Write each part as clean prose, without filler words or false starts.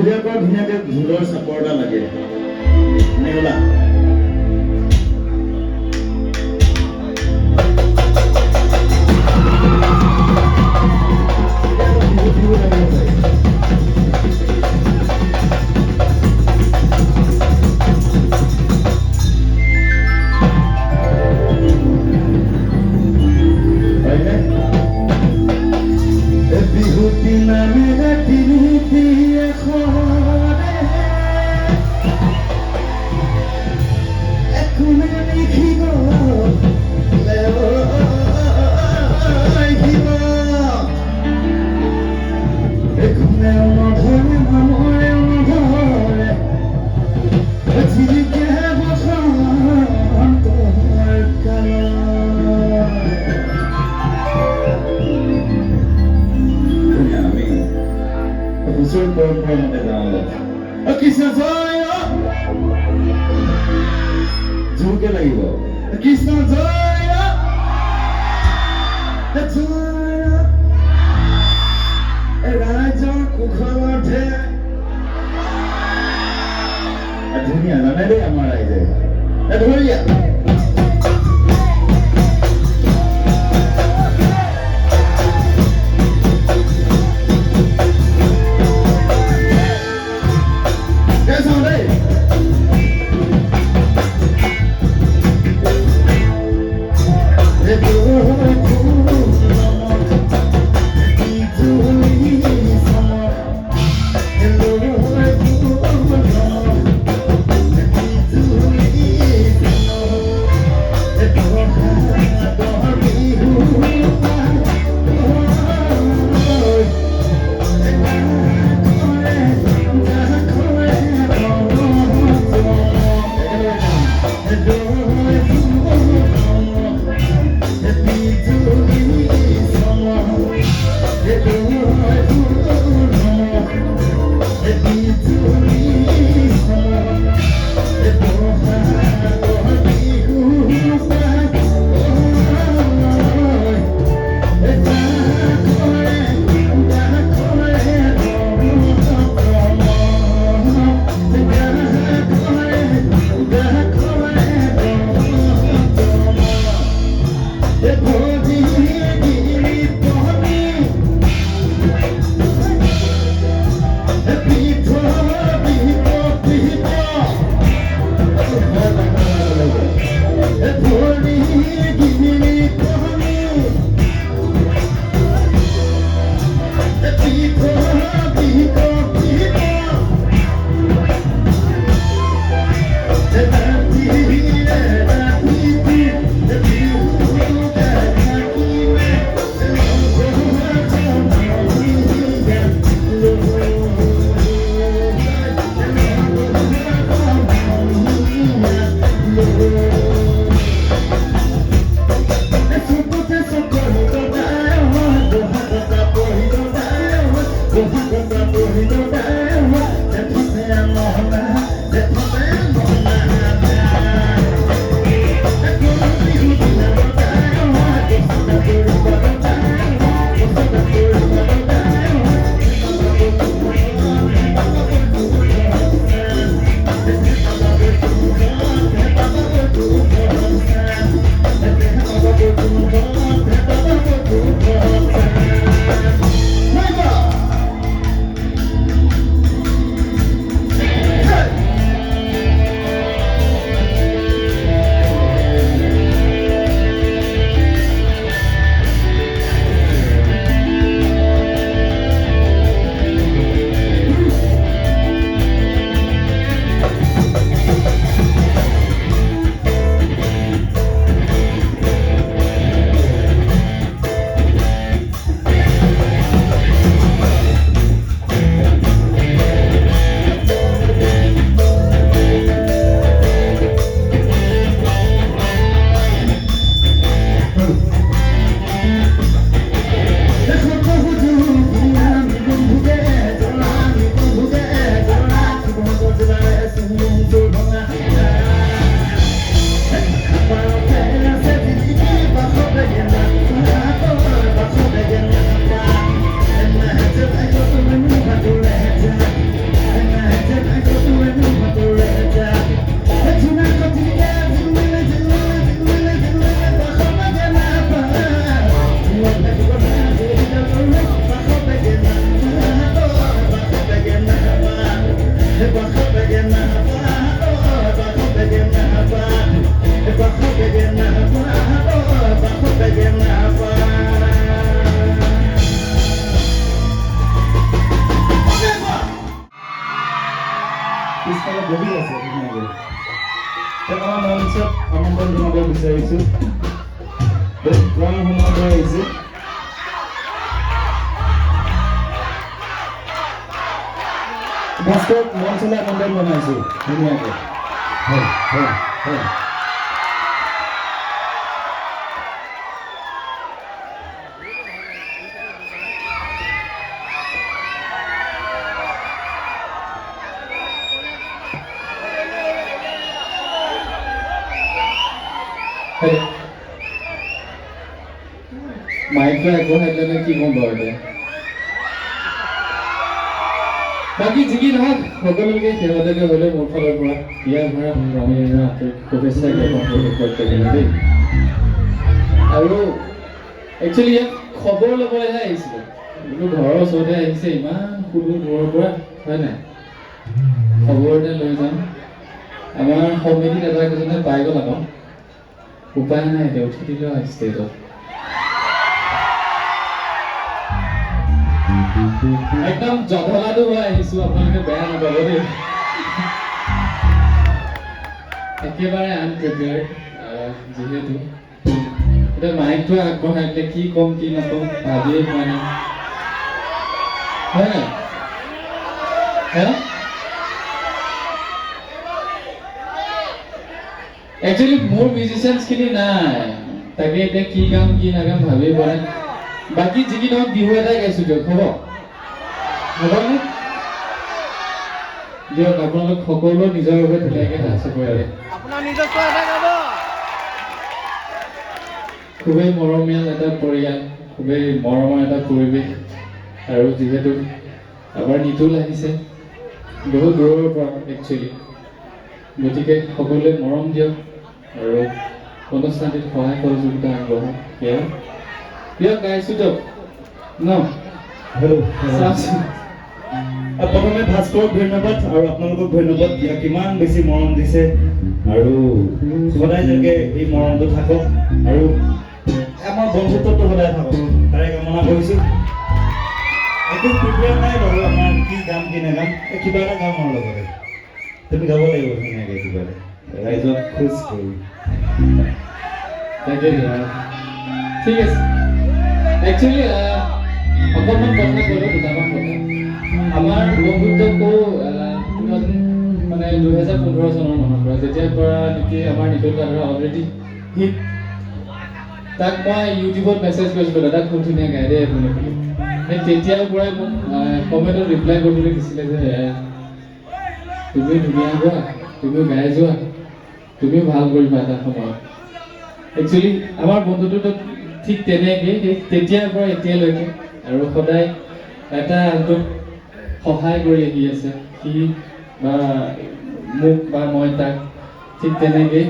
ধুনীয়াকে ঢোলৰ চাপৰ এটা লাগে নেওলা জোৰকে লাগিব কৃষ্ণ জয় ৰাইজৰ কুশলতহে ধুনীয়া জানে দেই আমাৰ ৰাইজে ধৰিয়া পিছফালে বহি আছে ধুনীয়াকৈ তেওঁক আমাৰ মঞ্চত আমন্ত্ৰণ জনাব বিচাৰিছোঁ বহুত কম সময় হৈ আহিছে ভাস্কৰক মঞ্চলৈ আমন্ত্ৰণ জনাইছোঁ ধুনীয়াকৈ হয় হয় হয় মাইকটো আগবঢ়াই দিলে কি ক'ম বাৰু এতিয়া বাকী যি কি নহওক সকলোকে শেহতীয়াকৈ হ'লেও মোৰ ফালৰ পৰা বিয়া ভৰা ৰঙীয়া শুভেচ্ছা জ্ঞাপন কৰিলোঁ প্ৰত্যেকজনে দেই আৰু একচুৱেলি ইয়াত খবৰ ল'বলৈহে আহিছিলোঁ বোলো ঘৰৰ ওচৰতে আহিছে ইমান সুদূৰ দূৰৰ পৰা হয় নাই খবৰ এটা লৈ যাম আমাৰ সমিতিত এটা কেইজনে পাই গ'ল আকৌ উপায় নাই এতিয়া উঠি দিলেও ষ্টেজত একদম জধলাটো হৈ আহিছোঁ আপোনালোকে বেয়া নাপাব দেই একেবাৰে আনপ্ৰিপেয়াৰ্ড যিহেতু এতিয়া মাইকটো আগবঢ়াই দিলে কি ক'ম কি নক'ম ভাবিয়ে পোৱা নাই হয় নাই একচুৱেলি মোৰ মিউজিচিয়ানছখিনি নাই তাকে এতিয়া কি গাম কি নাগাম ভাবিয়ে পোৱা নাই বাকী যি কি নহওক বিহু এটাই গাইছোঁ দিয়ক হ'ব হ'বনে দিয়ক আপোনালোক সকলো নিজৰ বাবে ধুনীয়াকৈ নাচি পৰিয়ালে খুবেই মৰমীয়াল এটা পৰিয়াল খুবেই মৰমৰ এটা পৰিৱেশ আৰু যিহেতু আমাৰ নিতুল আহিছে বহুত দূৰৰ পৰা একচুৱেলি গতিকে সকলোৱে মৰম দিয়ক আৰু অনুষ্ঠানটিত সহায় সহযোগিতা আগবঢ়াওক সেয়া দিয়ক গাইছোঁ দিয়ক ন প্ৰথমে ভাস্কৰক ধন্যবাদ আৰু আপোনালোকক ধন্যবাদ ইয়াক ইমান বেছি মৰম দিছে আৰু সদায় যেনেকৈ এই মৰমটো থাকক আৰু আমাৰ বন্ধুত্বটো সদায় থাকক তাৰে কামনা কৰিছোঁ একো প্ৰিপেয়াৰ নাই বাৰু আমাৰ কি গাম কি নাগাম কিবা এটা গাম আমাৰ লগতে তুমি গাব লাগিব ধুনীয়াকৈ কিবা এটা ৰাইজক খোজ কৰি তাকে ঠিক আছে একচুৱেলি অকণমান কথা ক'লোঁ দুটামান কথা আমাৰ বন্ধুত্ব মানে 2015 চনৰ মানৰ পৰা যেতিয়াৰ পৰা নেকি আমাৰ নিতুল দাদাৰ অলৰেডি হিট তাক মই ইউটিউবত মেছেজ কৰিছিলোঁ দাদা খুব ধুনীয়া গাই দেই আপুনি বুলি তেতিয়াৰ পৰাই মোক কমেণ্টত ৰিপ্লাই কৰিবলৈ দিছিলে যে তুমি ধুনীয়া গোৱা তুমিও গাই যোৱা তুমিও ভাল কৰিবা এটা সময়ত একচুৱেলি আমাৰ বন্ধুত্বটো ঠিক তেনেকৈ তেতিয়াৰ পৰা এতিয়ালৈকে আৰু সদায় এটা আনটোক সহায় কৰি আহি আছে সি বা মোক বা মই তাক ঠিক তেনেকৈ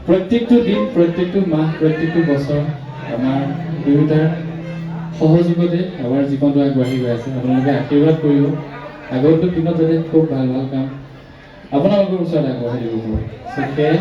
প্ৰত্যেকটো দিন প্ৰত্যেকটো মাহ প্ৰত্যেকটো বছৰ আমাৰ দুয়োটাৰ সহযোগতে আমাৰ জীৱনটো আগবাঢ়ি গৈ আছে আপোনালোকে আশীৰ্বাদ কৰিব আগন্তুক দিনত যাতে খুব ভাল ভাল কাম আপোনালোকৰ ওচৰত আগবঢ়াই দিব পাৰোঁ সেয়ে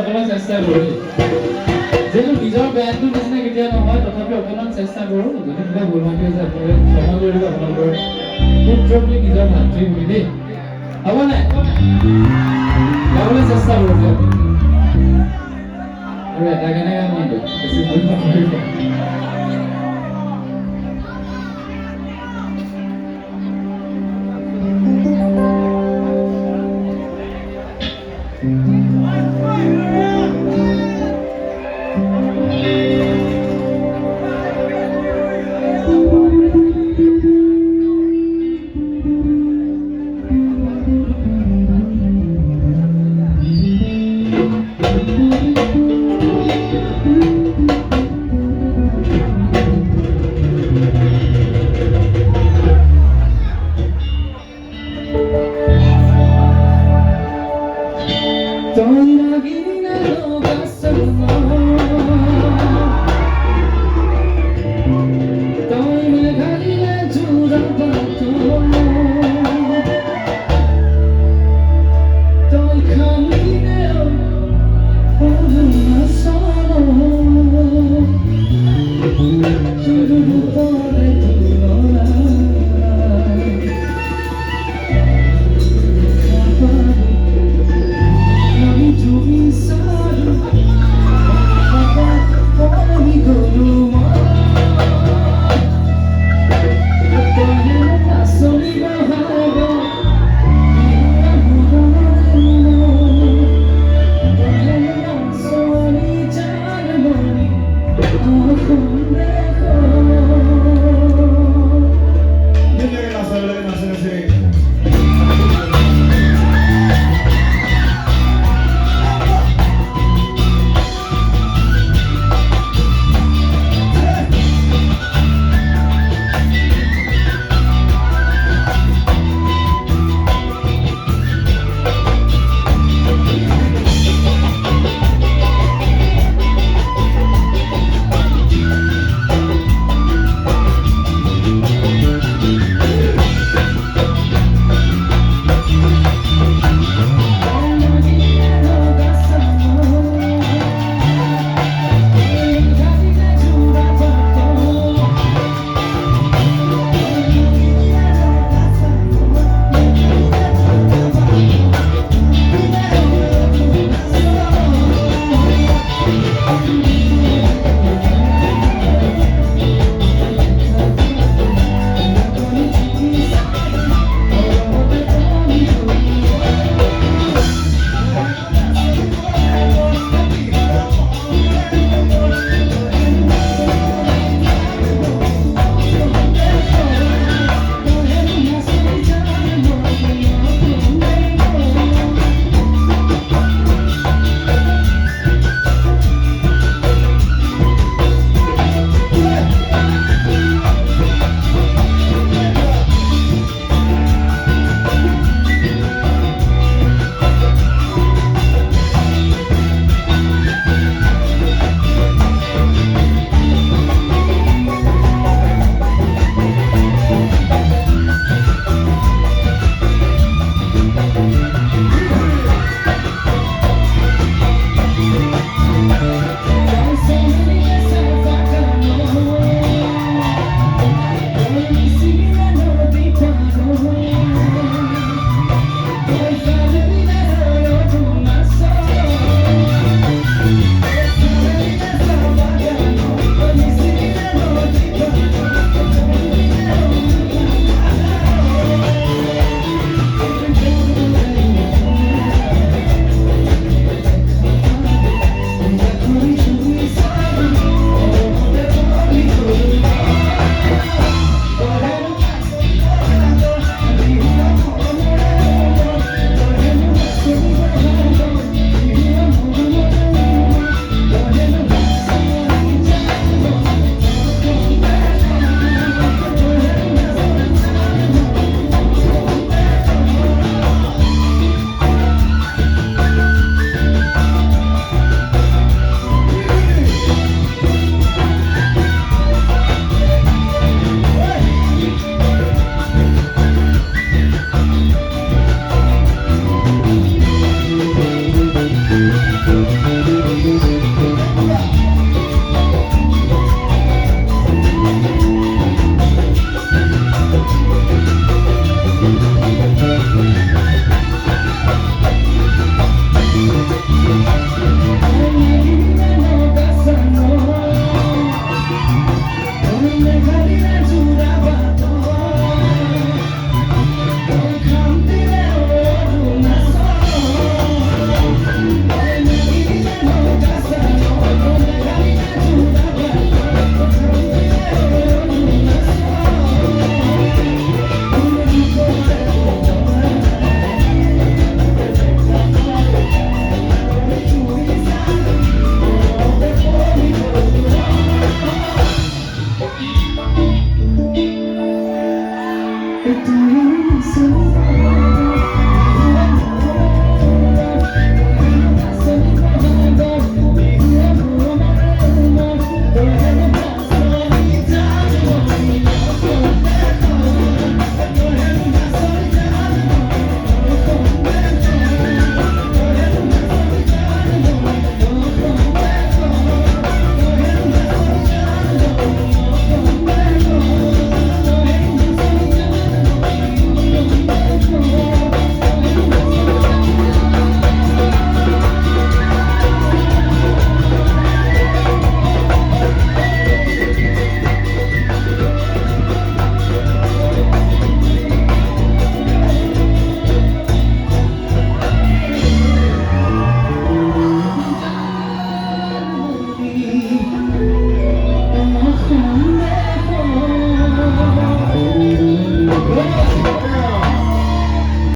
অকণমান চেষ্টা কৰোঁ যিহেতু নিজৰ বেণ্ডটো নিচিনা কেতিয়া নহয় তথাপি অকণমান চেষ্টা কৰোঁ যদি কিবা ভুল মাতি আছে আপোনালোকে ক্ষমা কৰি দিব আপোনালোকৰ পুত্ৰ বুলি নিজৰ ভাতৃ বুলি দেই হ'ব নাই গাবলৈ চেষ্টা কৰোঁ দিয়ক আৰু এটা গানে গাম কিন্তু বেছি ভুল নকৰিব గిరిగిరి నాలో వాసనమా